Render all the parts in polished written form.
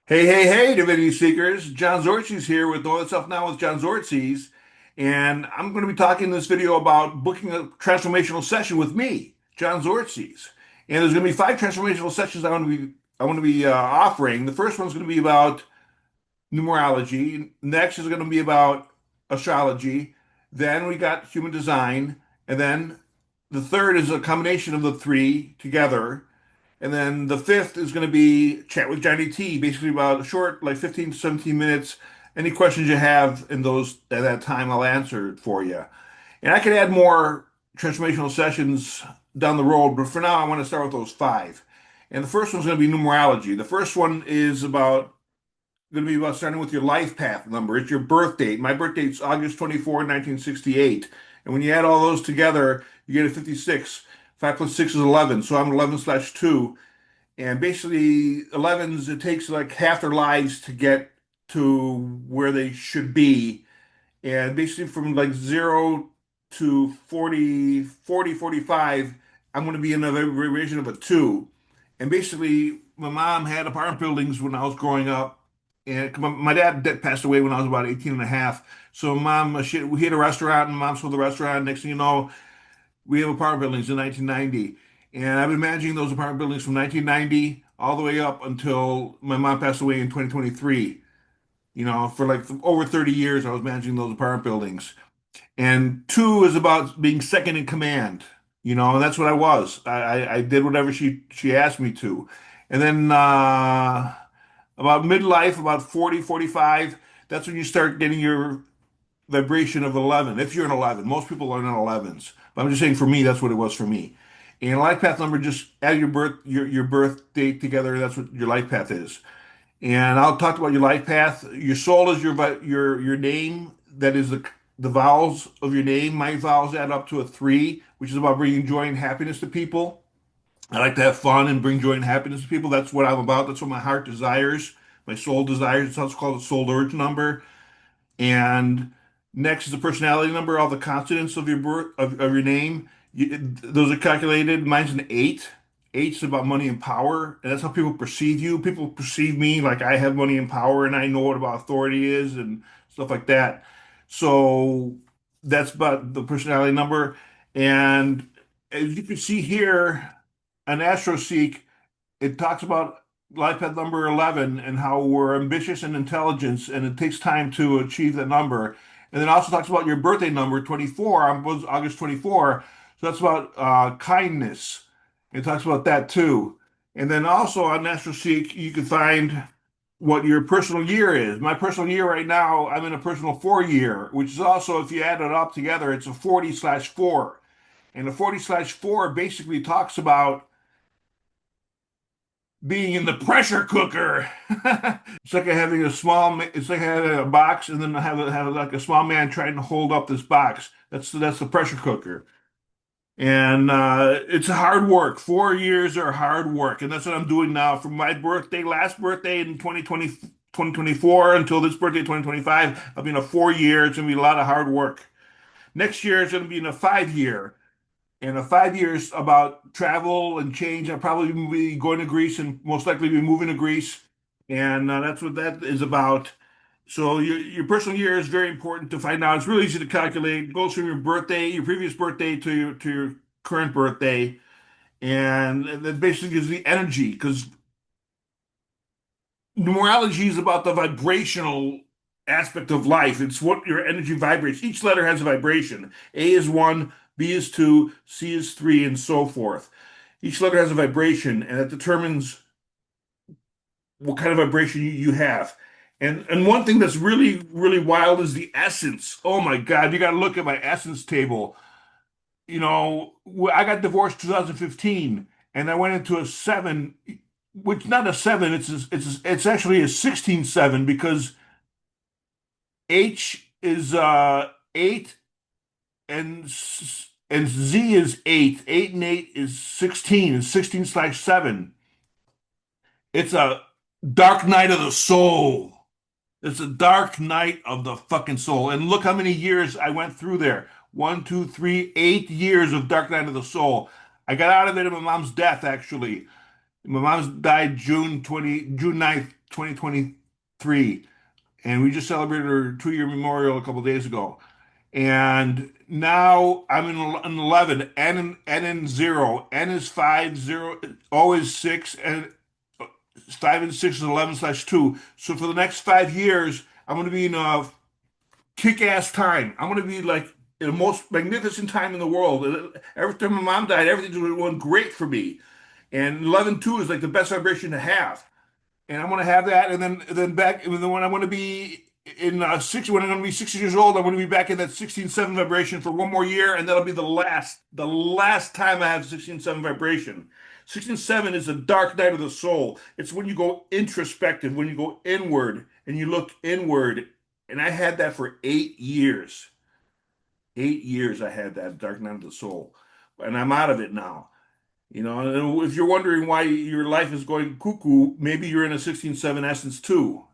Hey, Divinity Seekers. John Tzortzis here with Know Thyself Now with John Tzortzis. And I'm going to be talking in this video about booking a transformational session with me, John Tzortzis. And there's going to be five transformational sessions I want to be offering. The first one's going to be about numerology. Next is going to be about astrology. Then we got human design. And then the third is a combination of the three together. And then the fifth is going to be chat with Johnny T, basically about a short, like 15 to 17 minutes. Any questions you have in those at that time, I'll answer it for you. And I could add more transformational sessions down the road, but for now, I want to start with those five. And the first one's going to be numerology. The first one is going to be about starting with your life path number. It's your birth date. My birth date's August 24, 1968. And when you add all those together, you get a 56. 5 plus 6 is 11. So I'm 11/2. And basically, 11s, it takes like half their lives to get to where they should be. And basically, from like 0 to 45, I'm going to be in a vibration of a 2. And basically, my mom had apartment buildings when I was growing up. And my dad passed away when I was about 18 and a half. So we had a restaurant, and mom sold the restaurant. Next thing you know, we have apartment buildings in 1990. And I've been managing those apartment buildings from 1990 all the way up until my mom passed away in 2023. For like over 30 years, I was managing those apartment buildings. And two is about being second in command. And that's what I was. I did whatever she asked me to. And then about midlife, about 40, 45, that's when you start getting your vibration of 11. If you're an 11, most people are not 11s. But I'm just saying for me, that's what it was for me. And life path number, just add your birth date together. That's what your life path is. And I'll talk about your life path. Your soul is your name. That is the vowels of your name. My vowels add up to a 3, which is about bringing joy and happiness to people. I like to have fun and bring joy and happiness to people. That's what I'm about. That's what my heart desires. My soul desires. It's also called the soul urge number. And next is the personality number, all the consonants of your birth of your name. Those are calculated. Mine's an 8. Eight's about money and power, and that's how people perceive you. People perceive me like I have money and power, and I know what about authority is and stuff like that. So that's about the personality number. And as you can see here, an AstroSeek, it talks about life path number 11 and how we're ambitious and intelligent, and it takes time to achieve that number. And then also talks about your birthday number, 24, was August 24. So that's about kindness. It talks about that too. And then also on AstroSeek, you can find what your personal year is. My personal year right now, I'm in a personal 4 year, which is also, if you add it up together, it's a 40/4. And the 40/4 basically talks about being in the pressure cooker. It's like it's like having a box and then have like a small man trying to hold up this box. That's the pressure cooker. And it's hard work. 4 years are hard work. And that's what I'm doing now from my last birthday in 2024 until this birthday, 2025. I've been a 4 year. It's going to be a lot of hard work. Next year, it's going to be in a 5 year. In a 5 years about travel and change, I'll probably be going to Greece and most likely be moving to Greece. And that's what that is about. So your personal year is very important to find out. It's really easy to calculate. It goes from your birthday, your previous birthday to your current birthday. And that basically gives the energy because numerology is about the vibrational aspect of life. It's what your energy vibrates. Each letter has a vibration. A is 1, B is 2, C is 3, and so forth. Each letter has a vibration, and it determines what kind of vibration you have. And one thing that's really, really wild is the essence. Oh my God, you got to look at my essence table. I got divorced 2015, and I went into a 7, which not a 7, it's actually a 16/7 because H is 8 and Z is 8. 8 and 8 is 16, and 16/7. It's a dark night of the soul. It's a dark night of the fucking soul. And look how many years I went through there. 1, 2, 3, 8 years of dark night of the soul. I got out of it at my mom's death, actually. My mom's died June 9th, 2023, and we just celebrated our 2 year memorial a couple days ago. And now I'm in 11. N in zero. N is 5, 0. O is 6, and 5 and 6 is 11/2. So for the next 5 years, I'm going to be in a kick-ass time. I'm going to be like in the most magnificent time in the world. Every time my mom died, everything's going great for me. And 11/2 is like the best vibration to have. And I'm gonna have that, and then back, and then when I'm gonna be in 60, when I'm gonna be 60 years old, I'm gonna be back in that 16/7 vibration for one more year, and that'll be the last time I have 16/7 vibration. 16/7 is the dark night of the soul. It's when you go introspective, when you go inward and you look inward. And I had that for 8 years. 8 years I had that dark night of the soul, and I'm out of it now. And if you're wondering why your life is going cuckoo, maybe you're in a 16/7 essence too,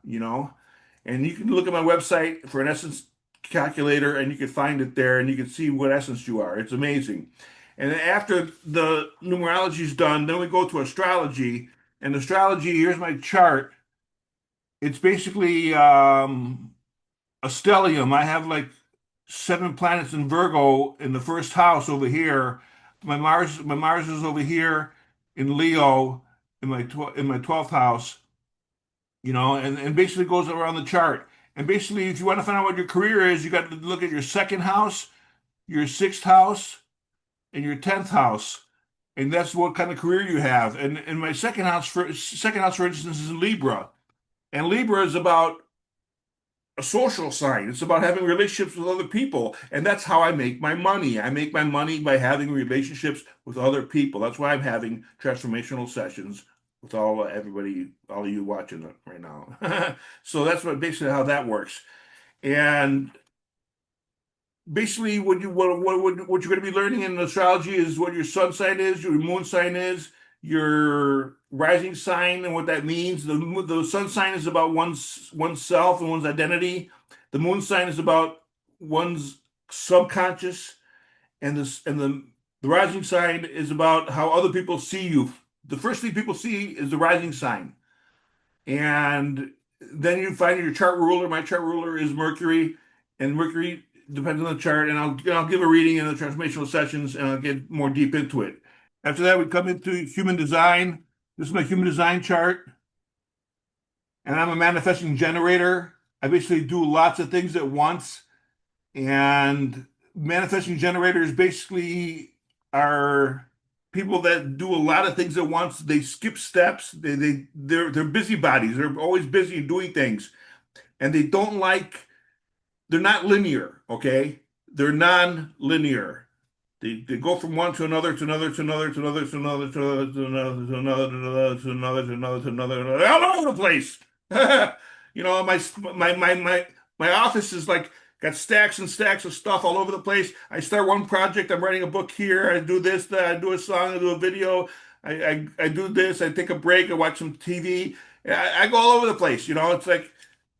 And you can look at my website for an essence calculator and you can find it there and you can see what essence you are. It's amazing. And then after the numerology is done, then we go to astrology. And astrology, here's my chart. It's basically a stellium. I have like 7 planets in Virgo in the first house over here. My Mars is over here in Leo in my 12th house, and basically goes around the chart. And basically, if you want to find out what your career is, you got to look at your second house, your sixth house, and your 10th house. And that's what kind of career you have. And my second house, for instance, is in Libra. And Libra is about a social sign. It's about having relationships with other people. And that's how I make my money. I make my money by having relationships with other people. That's why I'm having transformational sessions with everybody, all of you watching it right now. So that's basically how that works. And basically what you're going to be learning in astrology is what your sun sign is, your moon sign is, your rising sign, and what that means. The sun sign is about oneself and one's identity. The moon sign is about one's subconscious, and the rising sign is about how other people see you. The first thing people see is the rising sign, and then you find your chart ruler. My chart ruler is Mercury, and Mercury depends on the chart. And I'll give a reading in the transformational sessions, and I'll get more deep into it. After that, we come into human design. This is my human design chart, and I'm a manifesting generator. I basically do lots of things at once, and manifesting generators basically are people that do a lot of things at once. They skip steps. They're busybodies. They're always busy doing things, and they're not linear. Okay, they're non-linear. They go from one to another to another to another to another to another to another to another to another to another to another to another to another, all over the place. My office is like got stacks and stacks of stuff all over the place. I start one project, I'm writing a book here, I do this, that, I do a song, I do a video, I do this, I take a break, I watch some TV. I go all over the place. It's like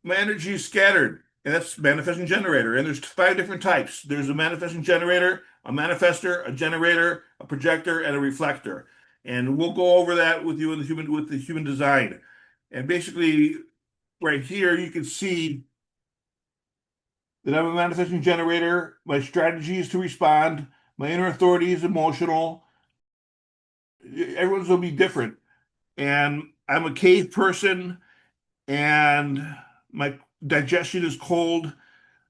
my energy is scattered. And that's manifesting generator. And there's 5 different types. There's a manifesting generator, a manifester, a generator, a projector, and a reflector. And we'll go over that with you in the human design. And basically, right here, you can see that I'm a manifesting generator. My strategy is to respond. My inner authority is emotional. Everyone's will be different. And I'm a cave person, and my digestion is cold.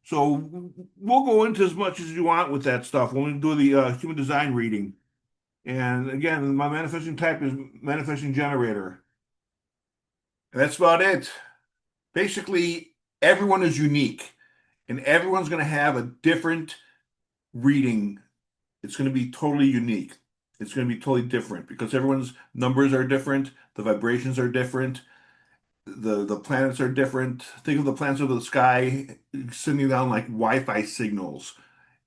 So we'll go into as much as you want with that stuff when we do the human design reading. And again, my manifesting type is manifesting generator. And that's about it. Basically, everyone is unique, and everyone's going to have a different reading. It's going to be totally unique. It's going to be totally different because everyone's numbers are different, the vibrations are different, the planets are different. Think of the planets over the sky sending down like Wi-Fi signals.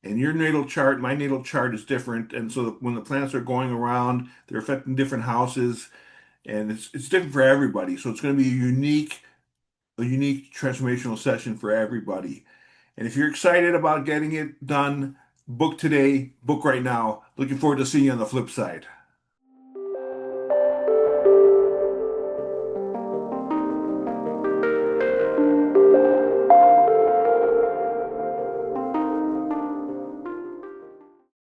And your natal chart, my natal chart is different. And so when the planets are going around, they're affecting different houses, and it's different for everybody. So it's going to be a unique transformational session for everybody. And if you're excited about getting it done, book today, book right now. Looking forward to seeing you on the flip side.